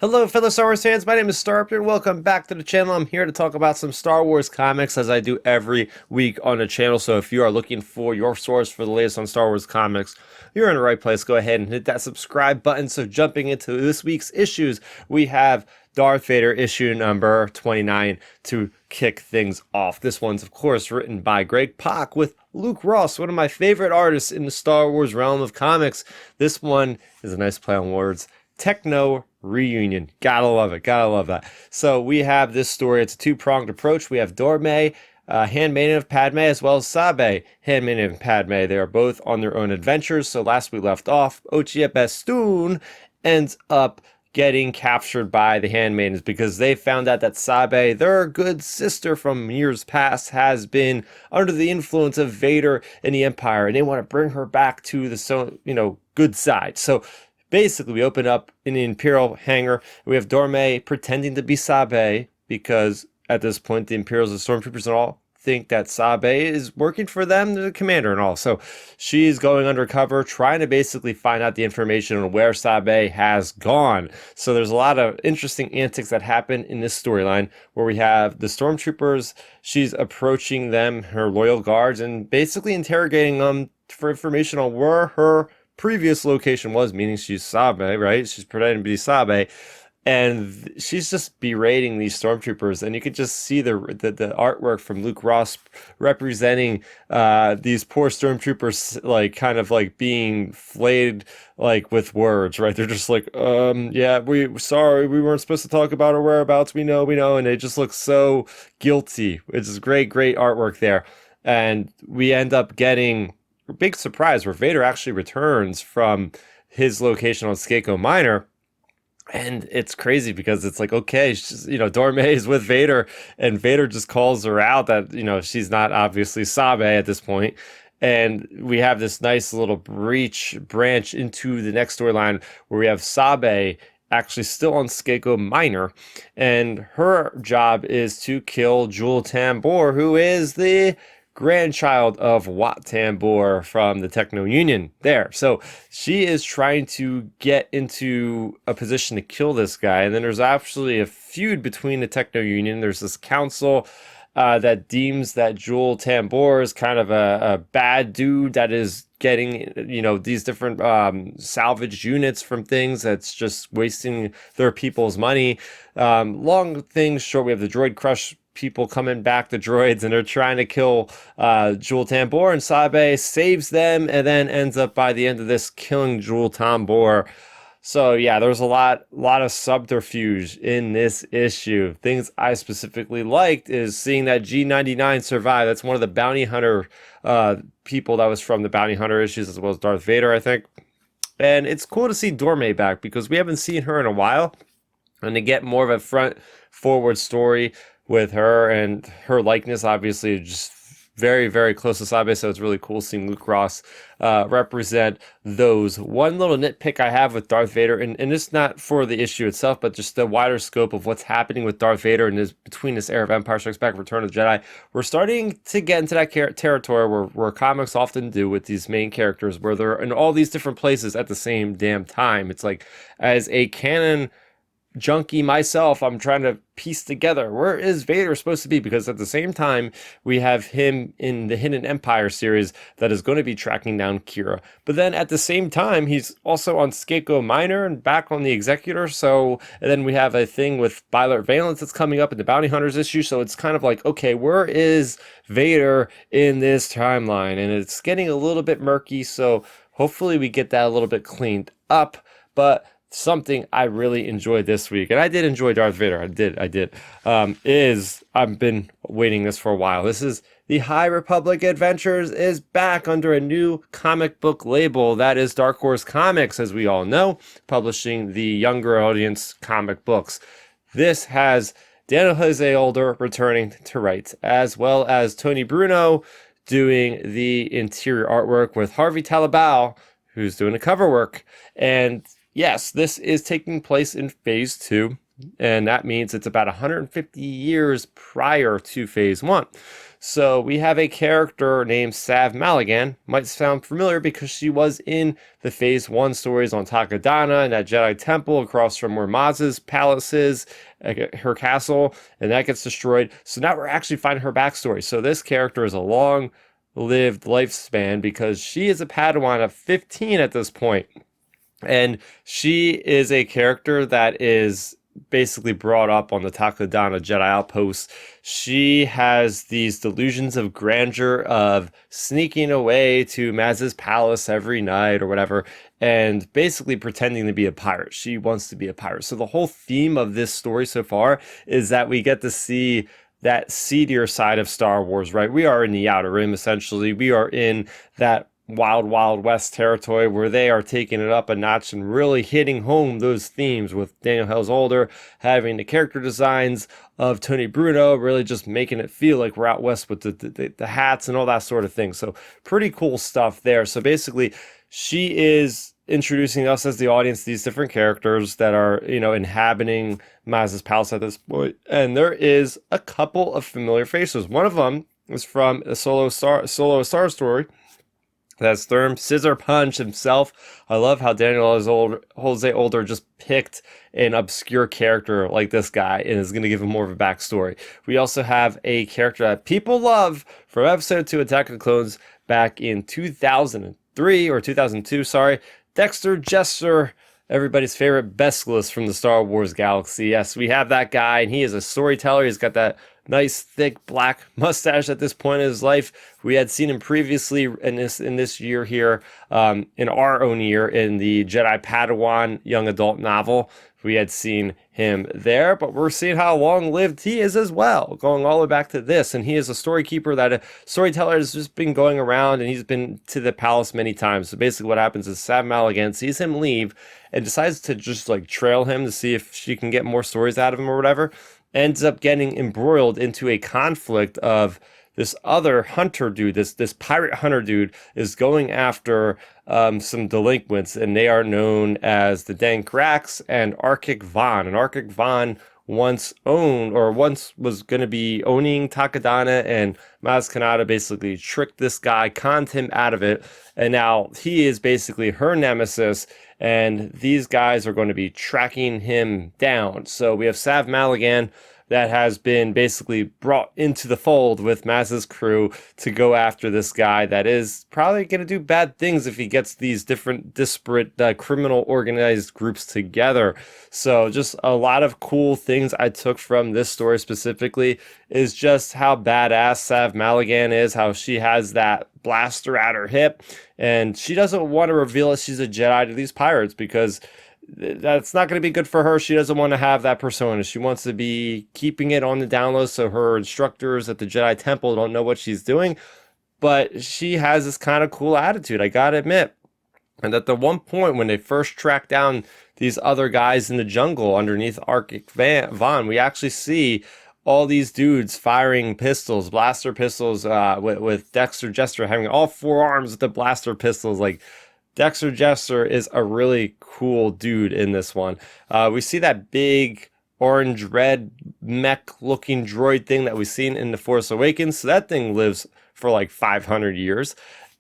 Hello, fellow Star Wars fans. My name is Starrapter. Welcome back to the channel. I'm here to talk about some Star Wars comics, as I do every week on the channel. So if you are looking for your source for the latest on Star Wars comics, you're in the right place. Go ahead and hit that subscribe button. So jumping into this week's issues, we have Darth Vader issue number 29 to kick things off. This one's, of course, written by Greg Pak with Luke Ross, one of my favorite artists in the Star Wars realm of comics. This one is a nice play on words. Techno reunion. Gotta love it. Gotta love that. So we have this story. It's a two-pronged approach. We have Dorme, Handmaiden of Padme, as well as Sabe, Handmaiden of Padme. They are both on their own adventures. So last we left off, Ochi of Bestoon ends up getting captured by the Handmaidens because they found out that Sabe, their good sister from years past, has been under the influence of Vader and the Empire, and they want to bring her back to the good side. So basically, we open up in the Imperial hangar. We have Dorme pretending to be Sabe because at this point, the Imperials and Stormtroopers and all think that Sabe is working for them, the commander and all. So she's going undercover, trying to basically find out the information on where Sabe has gone. So there's a lot of interesting antics that happen in this storyline where we have the Stormtroopers. She's approaching them, her loyal guards, and basically interrogating them for information on where her previous location was, meaning she's Sabe, right? She's pretending to be Sabe, and she's just berating these stormtroopers, and you could just see the artwork from Luke Ross representing these poor stormtroopers, like kind of like being flayed like with words, right? They're just like, yeah, we weren't supposed to talk about our whereabouts. We know, and they just look so guilty. It's great artwork there, and we end up getting a big surprise where Vader actually returns from his location on Skako Minor. And it's crazy because it's like, okay, Dorme is with Vader, and Vader just calls her out that, she's not obviously Sabe at this point. And we have this nice little branch into the next storyline where we have Sabe actually still on Skako Minor, and her job is to kill Wat Tambor, who is the grandchild of Wat Tambor from the Techno Union there. So she is trying to get into a position to kill this guy. And then there's actually a feud between the Techno Union. There's this council that deems that Wat Tambor is kind of a bad dude that is getting, these different salvaged units from things that's just wasting their people's money. Long things short, we have the Droid Crush people coming back, the droids, and they're trying to kill Wat Tambor, and Sabe saves them and then ends up by the end of this killing Wat Tambor. So yeah, there's a lot of subterfuge in this issue. Things I specifically liked is seeing that G99 survive. That's one of the bounty hunter people that was from the bounty hunter issues, as well as Darth Vader, I think. And it's cool to see Dorme back because we haven't seen her in a while, and to get more of a front forward story with her, and her likeness obviously just very close to Sabe, so it's really cool seeing Luke Ross represent those. One little nitpick I have with Darth Vader, and it's not for the issue itself, but just the wider scope of what's happening with Darth Vader and between this era of Empire Strikes Back, Return of the Jedi. We're starting to get into that territory where comics often do with these main characters, where they're in all these different places at the same damn time. It's like, as a canon junkie myself, I'm trying to piece together, where is Vader supposed to be? Because at the same time, we have him in the Hidden Empire series that is going to be tracking down Kira. But then at the same time, he's also on Skako Minor and back on the Executor. So, and then we have a thing with Violet Valence that's coming up in the Bounty Hunters issue. So it's kind of like, okay, where is Vader in this timeline? And it's getting a little bit murky. So hopefully we get that a little bit cleaned up. But something I really enjoyed this week, and I did enjoy Darth Vader, I did, is I've been waiting this for a while. This is the High Republic Adventures is back under a new comic book label. That is Dark Horse Comics, as we all know, publishing the younger audience comic books. This has Daniel Jose Older returning to write, as well as Tony Bruno doing the interior artwork with Harvey Talabal, who's doing the cover work. And yes, this is taking place in Phase 2, and that means it's about 150 years prior to Phase 1. So we have a character named Sav Malagan. Might sound familiar because she was in the Phase 1 stories on Takodana and that Jedi Temple across from where Maz's palace is, her castle, and that gets destroyed. So now we're actually finding her backstory. So this character is a long-lived lifespan because she is a Padawan of 15 at this point. And she is a character that is basically brought up on the Takodana Jedi outpost. She has these delusions of grandeur of sneaking away to Maz's palace every night or whatever, and basically pretending to be a pirate. She wants to be a pirate. So the whole theme of this story so far is that we get to see that seedier side of Star Wars, right? We are in the Outer Rim, essentially. We are in that wild, wild west territory where they are taking it up a notch and really hitting home those themes with Daniel Hell's Older, having the character designs of Tony Bruno, really just making it feel like we're out west with the hats and all that sort of thing. So pretty cool stuff there. So basically, she is introducing us as the audience these different characters that are, inhabiting Maz's palace at this point. And there is a couple of familiar faces. One of them is from a solo Star story. That's Therm Scissor Punch himself. I love how Jose Older just picked an obscure character like this guy and is going to give him more of a backstory. We also have a character that people love from episode 2 Attack of the Clones back in 2003 or 2002, sorry. Dexter Jettster, everybody's favorite Besklis from the Star Wars galaxy. Yes, we have that guy, and he is a storyteller. He's got that nice, thick, black mustache at this point in his life. We had seen him previously in this year here, in our own year, in the Jedi Padawan young adult novel. We had seen him there, but we're seeing how long-lived he is as well, going all the way back to this. And he is a a storyteller has just been going around, and he's been to the palace many times. So basically what happens is Sav Malagan sees him leave and decides to just trail him to see if she can get more stories out of him or whatever. Ends up getting embroiled into a conflict of this other hunter dude, this pirate hunter dude is going after some delinquents, and they are known as the Dank Racks and Arkic Von. And Arkic Von once was going to be owning Takodana, and Maz Kanata basically tricked this guy, conned him out of it, and now he is basically her nemesis, and these guys are going to be tracking him down. So we have Sav Malagan that has been basically brought into the fold with Maz's crew to go after this guy that is probably going to do bad things if he gets these different disparate criminal organized groups together. So just a lot of cool things I took from this story specifically is just how badass Sav Malagan is, how she has that blaster at her hip, and she doesn't want to reveal that she's a Jedi to these pirates because that's not going to be good for her. She doesn't want to have that persona. She wants to be keeping it on the down low so her instructors at the Jedi Temple don't know what she's doing. But she has this kind of cool attitude, I gotta admit. And at the one point when they first track down these other guys in the jungle underneath Arkic Von, we actually see all these dudes firing pistols, blaster pistols, with Dexter Jettster having all 4 arms with the blaster pistols. Dexter Jettster is a really cool dude in this one. We see that big orange-red mech-looking droid thing that we've seen in The Force Awakens. So that thing lives for 500 years.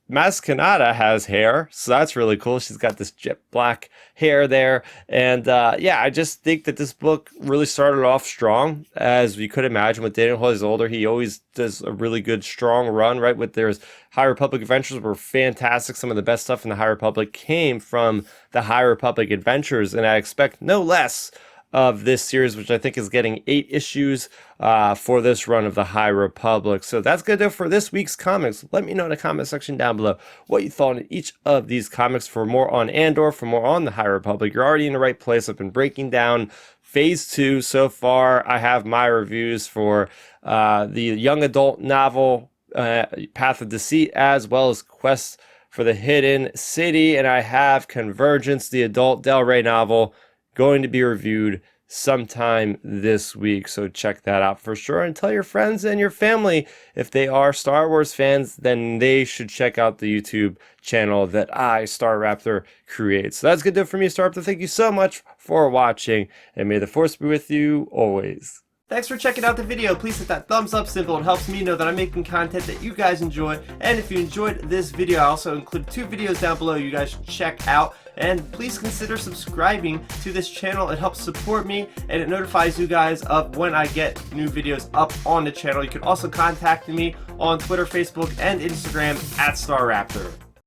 Maz Kanata has hair, so that's really cool. She's got this jet black hair there. And I just think that this book really started off strong, as we could imagine with Daniel Hell's Older. He always does a really good, strong run, right? With there's High Republic Adventures were fantastic. Some of the best stuff in the High Republic came from the High Republic Adventures, and I expect no less of this series, which I think is getting 8 issues for this run of the High Republic. So that's going to do it for this week's comics. Let me know in the comment section down below what you thought of each of these comics. For more on Andor, for more on the High Republic, you're already in the right place. I've been breaking down Phase 2 so far. I have my reviews for the young adult novel, Path of Deceit, as well as Quest for the Hidden City, and I have Convergence, the adult Del Rey novel, going to be reviewed sometime this week, so check that out for sure. And tell your friends and your family, if they are Star Wars fans, then they should check out the YouTube channel that Starrapter, creates. So that's good to do for me, Starrapter. Thank you so much for watching, and may the Force be with you always. Thanks for checking out the video. Please hit that thumbs up symbol. It helps me know that I'm making content that you guys enjoy. And if you enjoyed this video, I also include 2 videos down below you guys should check out. And please consider subscribing to this channel. It helps support me and it notifies you guys of when I get new videos up on the channel. You can also contact me on Twitter, Facebook, and Instagram at Starrapter.